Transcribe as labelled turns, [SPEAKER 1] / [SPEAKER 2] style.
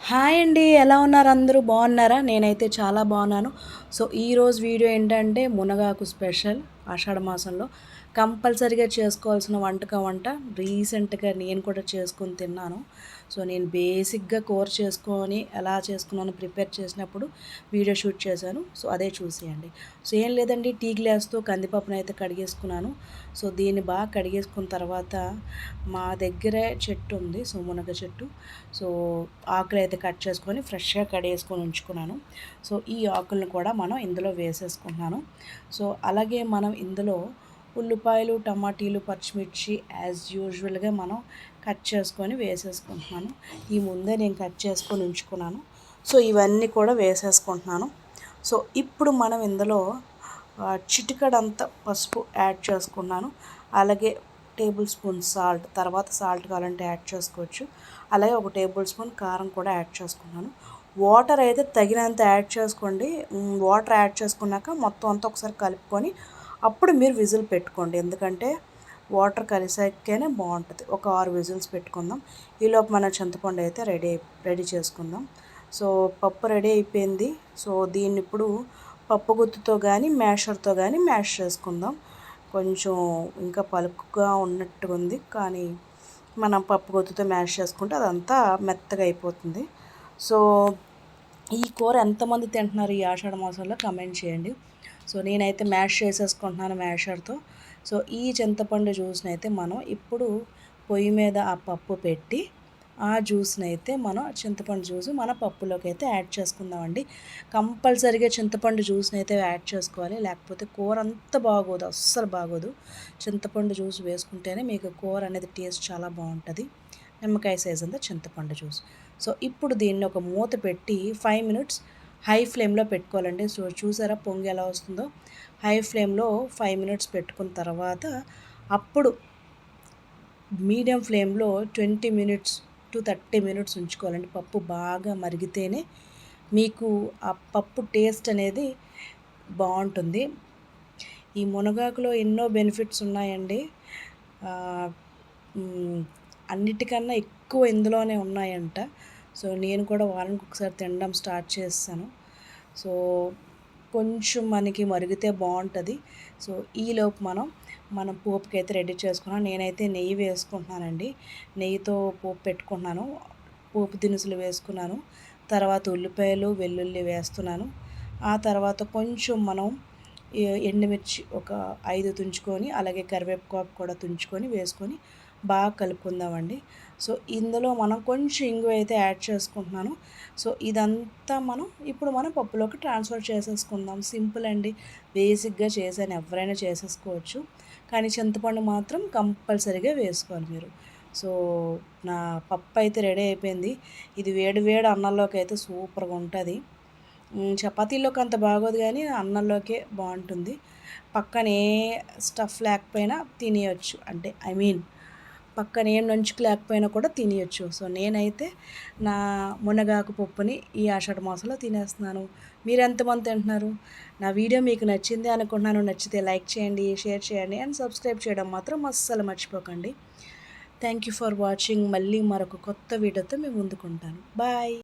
[SPEAKER 1] Hi అండి. ఎలా ఉన్నారు అందరూ? బాగున్నారా? నేనైతే చాలా బాగున్నాను. సో, ఈరోజు వీడియో ఏంటంటే మునగాకు స్పెషల్ ఆషాఢ మాసంలో కంపల్సరీగా చేసుకోవాల్సిన వంట. రీసెంట్‌గా నేను కూడా చేసుకొని తిన్నాను. సో, నేను బేసిక్‌గా కూర చేసుకొని ఎలా చేసుకున్నానో ప్రిపేర్ చేసినప్పుడు వీడియో షూట్ చేశాను. సో, అదే చూసేయండి. సో, ఏం లేదండి, టీ గ్లాస్‌తో కందిపప్పునైతే కడిగేసుకున్నాను. సో, దీన్ని బాగా కడిగేసుకున్న తర్వాత మా దగ్గరే చెట్టు ఉంది. సో, మునగ చెట్టు. సో, ఆకులైతే కట్ చేసుకొని ఫ్రెష్‌గా కడిగేసుకొని ఉంచుకున్నాను. సో, ఈ ఆకులను కూడా మనం ఇందులో వేసేసుకుంటున్నాను. సో, అలాగే మనం ఇందులో ఉల్లిపాయలు, టమాటీలు, పచ్చిమిర్చి యాజ్ యూజువల్‌గా మనం కట్ చేసుకొని వేసేసుకుంటున్నాను. ఈ ముందే నేను కట్ చేసుకొని ఉంచుకున్నాను. సో, ఇవన్నీ కూడా వేసేసుకుంటున్నాను. సో, ఇప్పుడు మనం ఇందులో చిటికెడంత పసుపు యాడ్ చేసుకున్నాను. అలాగే టేబుల్ స్పూన్ సాల్ట్, తర్వాత సాల్ట్ కావాలంటే యాడ్ చేసుకోవచ్చు. అలాగే ఒక టేబుల్ స్పూన్ కారం కూడా యాడ్ చేసుకున్నాను. వాటర్ అయితే తగినంత యాడ్ చేసుకోండి. వాటర్ యాడ్ చేసుకున్నాక మొత్తం అంతా ఒకసారి కలుపుకొని అప్పుడు మీరు విజిల్ పెట్టుకోండి. ఎందుకంటే వాటర్ కలిసాకనే బాగుంటుంది. ఒక 6 విజిల్స్ పెట్టుకుందాం. ఈలోపు మన చింతపండు అయితే రెడీ చేసుకుందాం. సో, పప్పు రెడీ అయిపోయింది. సో, దీన్ని ఇప్పుడు పప్పు గుత్తుతో కానీ మ్యాషర్తో కానీ మ్యాష్ చేసుకుందాం. కొంచెం ఇంకా పలుకుగా ఉన్నట్టుగా ఉంది, కానీ మనం పప్పు గుత్తుతో మ్యాష్ చేసుకుంటే అదంతా మెత్తగా అయిపోతుంది. సో, ఈ కూర ఎంతమంది తింటున్నారు ఈ ఆషాఢ మాసంలో కమెంట్ చేయండి. సో, నేనైతే మ్యాష్ చేసేసుకుంటున్నాను మ్యాషర్తో. సో, ఈ చింతపండు జ్యూస్ని అయితే మనం ఇప్పుడు పొయ్యి మీద ఆ పప్పు పెట్టి ఆ జ్యూస్ని అయితే మనం చింతపండు జ్యూస్ మన పప్పులోకి అయితే యాడ్ చేసుకుందామండి. కంపల్సరీగా చింతపండు జ్యూస్ని అయితే యాడ్ చేసుకోవాలి, లేకపోతే కూర అంత బాగోదు, అస్సలు బాగోదు. చింతపండు జ్యూస్ వేసుకుంటేనే మీకు కూర అనేది టేస్ట్ చాలా బాగుంటుంది. నిమ్మకాయ సైజ్ అంతా చింతపండు జ్యూస్. సో, ఇప్పుడు దీన్ని ఒక మూత పెట్టి 5 మినిట్స్ హై ఫ్లేమ్లో పెట్టుకోవాలండి. సో, చూసారా పొంగు ఎలా వస్తుందో? హై ఫ్లేమ్లో 5 మినిట్స్ పెట్టుకున్న తర్వాత అప్పుడు మీడియం ఫ్లేమ్లో 20 మినిట్స్ టు 30 మినిట్స్ ఉంచుకోవాలండి. పప్పు బాగా మరిగితేనే మీకు ఆ పప్పు టేస్ట్ అనేది బాగుంటుంది. ఈ మునగాకులో ఎన్నో బెనిఫిట్స్ ఉన్నాయండి. అన్నిటికన్నా ఎక్కువ ఇందులోనే ఉన్నాయంట. సో, నేను కూడా వారానికి ఒకసారి తినడం స్టార్ట్ చేస్తాను. సో, కొంచెం మనకి మరిగితే బాగుంటుంది. సో, ఈలోపు మనం పోపుకైతే రెడీ చేసుకున్నాం. నేనైతే నెయ్యి వేసుకుంటున్నానండి. నెయ్యితో పోపు పెట్టుకుంటున్నాను. పోపు దినుసులు వేసుకున్నాను. తర్వాత ఉల్లిపాయలు, వెల్లుల్లి వేస్తున్నాను. ఆ తర్వాత కొంచెం మనం ఎండుమిర్చి ఒక 5 తుంచుకొని, అలాగే కరివేపాకు కూడా తుంచుకొని వేసుకొని బాగా కలుపుకుందామండి. సో, ఇందులో మనం కొంచెం ఇంగువ అయితే యాడ్ చేసుకుంటున్నాను. సో, ఇదంతా ఇప్పుడు మనం పప్పులోకి ట్రాన్స్ఫర్ చేసేసుకుందాం. సింపుల్ అండి. బేసిక్గా చేశాను, ఎవరైనా చేసేసుకోవచ్చు. కానీ చింతపండు మాత్రం కంపల్సరీగా వేసుకోవాలి మీరు. సో, నా పప్పు అయితే రెడీ అయిపోయింది. ఇది వేడి వేడి అన్నంలోకి అయితే సూపర్గా ఉంటుంది. చపాతీలోకి అంత బాగోదు, కానీ అన్నంలోకే బాగుంటుంది. పక్కన ఏ స్టఫ్ లేకపోయినా తినేయచ్చు. అంటే పక్కన ఏం నంచుకు లేకపోయినా కూడా తినేయచ్చు. సో, నేనైతే నా మునగాకు పప్పుని ఈ ఆషాఢ మాసంలో తినేస్తున్నాను. మీరు ఎంతమంది తింటున్నారు? నా వీడియో మీకు నచ్చింది అనుకుంటున్నాను. నచ్చితే లైక్ చేయండి, షేర్ చేయండి అండ్ సబ్స్క్రైబ్ చేయడం మాత్రం అస్సలు మర్చిపోకండి. Thank you for watching. మళ్ళీ మరొక కొత్త వీడియోతో మేము ముందుకుంటాను. బాయ్.